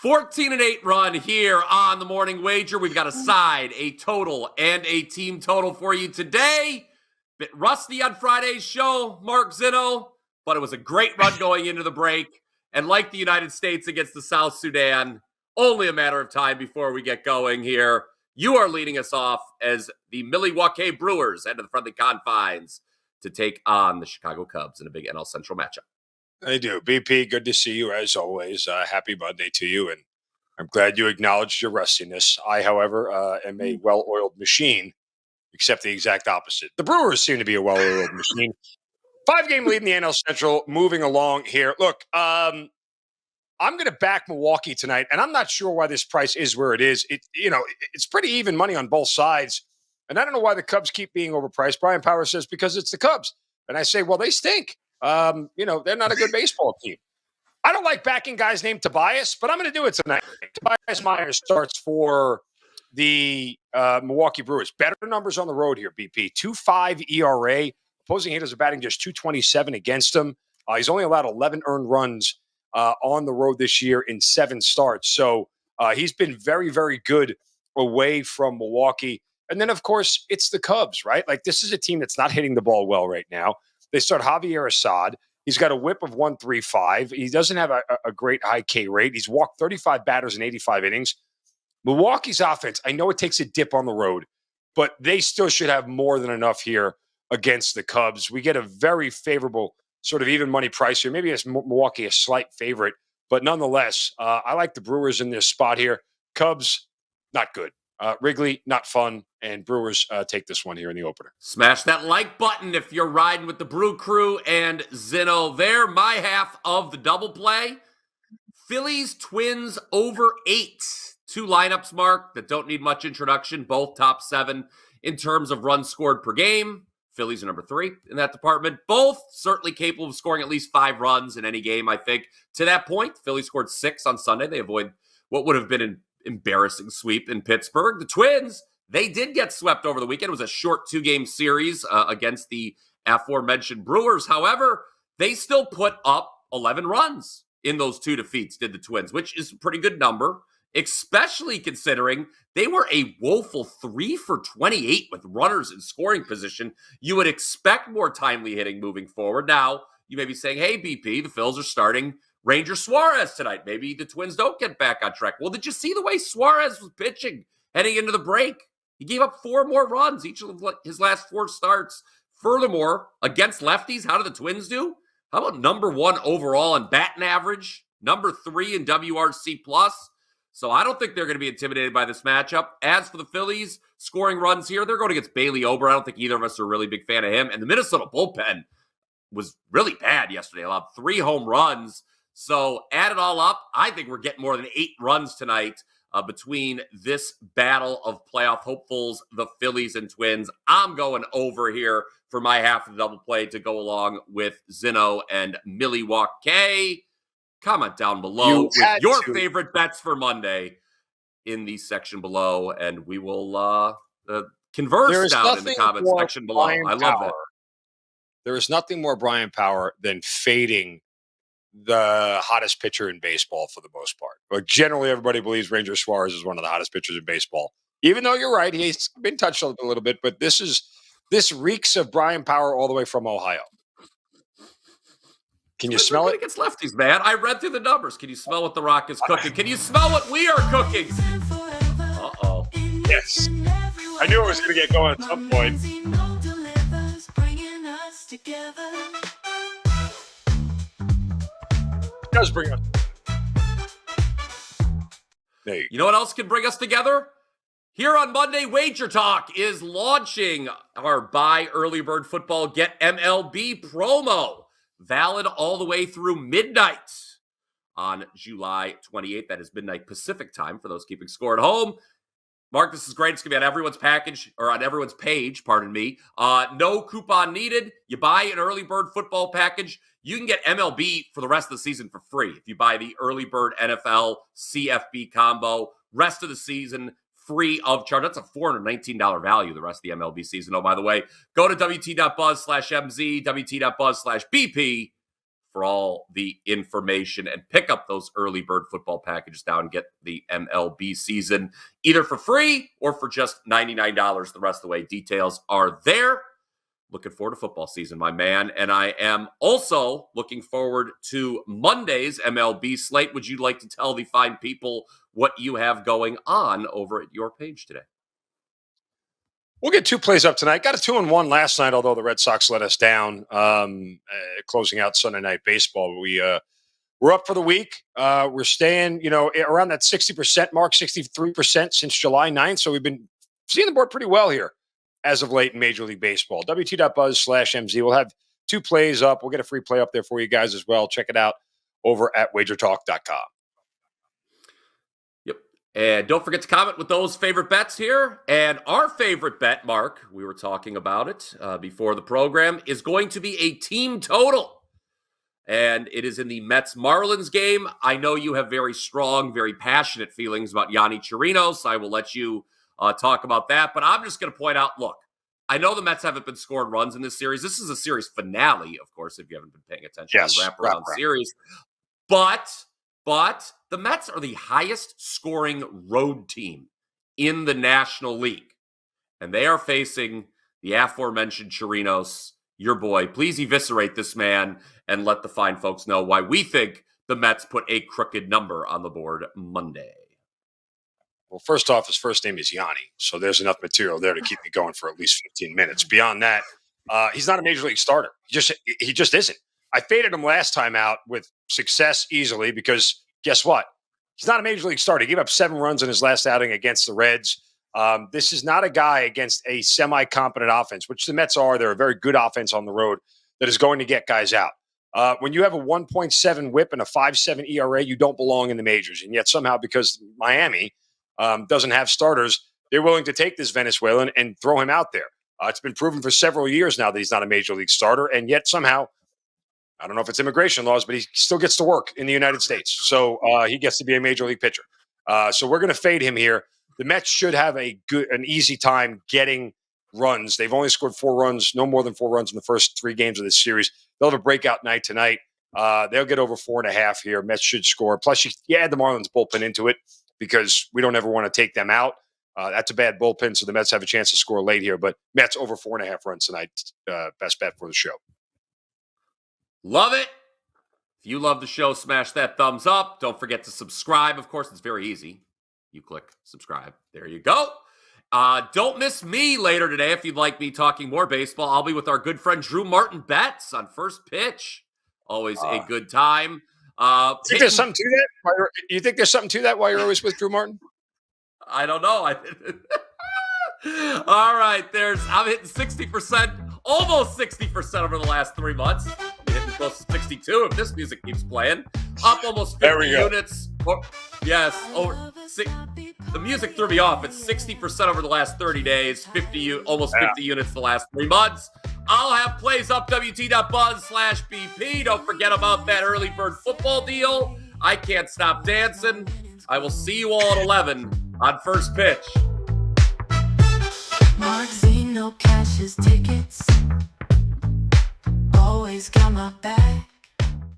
14-8 run here on the Morning Wager. We've got a side, a total, and a team total for you today. Bit rusty on Friday's show, Mark Zinno, but it was a great run going into the break. And like the United States against the South Sudan, only a matter of time before we get going here. You are leading us off as the Milwaukee Brewers head to the friendly confines to take on the Chicago Cubs in a big NL Central matchup. I do. BP, good to see you as always. Happy Monday to you, and I'm glad you acknowledged your rustiness. I, however, am a well-oiled machine, except the exact opposite. The Brewers seem to be a well-oiled machine. 5-game lead in the NL Central, moving along here. Look, I'm going to back Milwaukee tonight, and I'm not sure why this price is where it is. It's pretty even money on both sides, and I don't know why the Cubs keep being overpriced. Brian Power says because it's the Cubs, and I say, well, they stink. They're not a good baseball team. I don't like backing guys named Tobias, but I'm going to do it tonight. Tobias Myers starts for the Milwaukee Brewers. Better numbers on the road here, BP. 2.5 ERA. Opposing hitters are batting just 227 against him. He's only allowed 11 earned runs on the road this year in 7 starts. So he's been very, very good away from Milwaukee. And then, of course, it's the Cubs, right? Like, this is a team that's not hitting the ball well right now. They start Javier Assad. He's got a whip of 135. He doesn't have a great high K rate. He's walked 35 batters in 85 innings. Milwaukee's offense, I know it takes a dip on the road, but they still should have more than enough here against the Cubs. We get a very favorable sort of even money price here. Maybe it's Milwaukee a slight favorite, but nonetheless, I like the Brewers in this spot here. Cubs, not good. Wrigley, not fun, and Brewers take this one here in the opener. Smash that like button if you're riding with the Brew Crew and Zinno there. My half of the double play. Phillies, Twins over 8. 2 lineups, Mark, that don't need much introduction. Both top 7 in terms of runs scored per game. Phillies are number 3 in that department. Both certainly capable of scoring at least 5 runs in any game, I think. To that point, Phillies scored 6 on Sunday. They avoid what would have been an embarrassing sweep in Pittsburgh. The Twins, they did get swept over the weekend. It was a short 2-game series against the aforementioned Brewers. However, they still put up 11 runs in those 2 defeats, did the Twins, which is a pretty good number, especially considering they were a woeful 3 for 28 with runners in scoring position. You would expect more timely hitting moving forward. Now, you may be saying, hey, BP, the Phils are starting Ranger Suarez tonight. Maybe the Twins don't get back on track. Well, did you see the way Suarez was pitching heading into the break? He gave up 4 more runs each of his last 4 starts. Furthermore, against lefties, how do the Twins do? How about number 1 overall in batting average? Number 3 in WRC+. So I don't think they're going to be intimidated by this matchup. As for the Phillies, scoring runs here, they're going against Bailey Ober. I don't think either of us are a really big fan of him. And the Minnesota bullpen was really bad yesterday. Allowed 3 home runs. So add it all up, I think we're getting more than 8 runs tonight between this battle of playoff hopefuls, the Phillies and Twins. I'm going over here for my half of the double play to go along with Zinno and Milwaukee. Comment down below with your favorite bets for Monday in the section below, and we will converse down in the comment section below. I love that. There is nothing more Brian Power than fading the hottest pitcher in baseball for the most part. But generally, everybody believes Ranger Suarez is one of the hottest pitchers in baseball. Even though you're right, he's been touched a little bit, but this reeks of Brian Power all the way from Ohio. Can you smell it? Against lefties, man. I read through the numbers. Can you smell what the Rock is cooking? Can you smell what we are cooking? Uh-oh. Yes. I knew it was going to get going at some point. Does bring us. You know what else can bring us together? Here on Monday, WagerTalk is launching our buy early bird football get MLB promo, valid all the way through midnight on July 28th. That is midnight Pacific time for those keeping score at home. Mark, this is great. It's going to be on everyone's package, or on everyone's page, pardon me. No coupon needed. You buy an early bird football package, you can get MLB for the rest of the season for free. If you buy the early bird NFL CFB combo, rest of the season free of charge. That's a $419 value the rest of the MLB season. Oh, by the way, go to WT.buzz/MZ, WT.buzz/BP for all the information and pick up those early bird football packages now and get the MLB season either for free or for just $99 the rest of the way. Details are there. Looking forward to football season, my man. And I am also looking forward to Monday's MLB slate. Would you like to tell the fine people what you have going on over at your page today? We'll get 2 plays up tonight. Got a 2-1 last night, although the Red Sox let us down closing out Sunday Night Baseball. We're up for the week. We're staying, around that 60% mark, 63% since July 9th. So we've been seeing the board pretty well here as of late in Major League Baseball. WT.buzz/MZ. We'll have 2 plays up. We'll get a free play up there for you guys as well. Check it out over at WagerTalk.com. And don't forget to comment with those favorite bets here. And our favorite bet, Mark, we were talking about it before the program, is going to be a team total. And it is in the Mets-Marlins game. I know you have very strong, very passionate feelings about Yonny Chirinos. I will let you talk about that. But I'm just going to point out, look, I know the Mets haven't been scoring runs in this series. This is a series finale, of course, if you haven't been paying attention to the wraparound series. But the Mets are the highest scoring road team in the National League. And they are facing the aforementioned Chirinos, your boy. Please eviscerate this man and let the fine folks know why we think the Mets put a crooked number on the board Monday. Well, first off, his first name is Yanni. So there's enough material there to keep me going for at least 15 minutes. Beyond that, he's not a major league starter. He just isn't. I faded him last time out with success easily because guess what? He's not a major league starter. He gave up 7 runs in his last outing against the Reds. This is not a guy against a semi-competent offense, which the Mets are. They're a very good offense on the road that is going to get guys out. When you have a 1.7 whip and a 5.7 ERA, you don't belong in the majors. And yet somehow, because Miami doesn't have starters, they're willing to take this Venezuelan and throw him out there. It's been proven for several years now that he's not a major league starter. And yet somehow, I don't know if it's immigration laws, but he still gets to work in the United States. So he gets to be a major league pitcher. So we're going to fade him here. The Mets should have an easy time getting runs. They've only scored 4 runs, no more than 4 runs in the first 3 games of this series. They'll have a breakout night tonight. They'll get over 4.5 here. Mets should score. Plus, you add the Marlins bullpen into it because we don't ever want to take them out. That's a bad bullpen, so the Mets have a chance to score late here. But Mets over 4.5 runs tonight. Best bet for the show. Love it. If you love the show, smash that thumbs up. Don't forget to subscribe. Of course, it's very easy. You click subscribe. There you go. Don't miss me later today if you'd like me talking more baseball. I'll be with our good friend Drew Martin Betts on First Pitch. Always a good time. You think there's something to that? You think there's something to that while you're always with Drew Martin? I don't know. All right, I'm hitting 60%, almost 60% over the last 3 months. I'm hitting close to 62 if this music keeps playing. Up almost 50 units. The music threw me off. It's 60% over the last 30 days, almost 50 units the last 3 months. I'll have plays up, WT.buzz/BP. Don't forget about that early bird football deal. I can't stop dancing. I will see you all at 11 on First Pitch. Mark Zinno cashes tickets. Always got my back.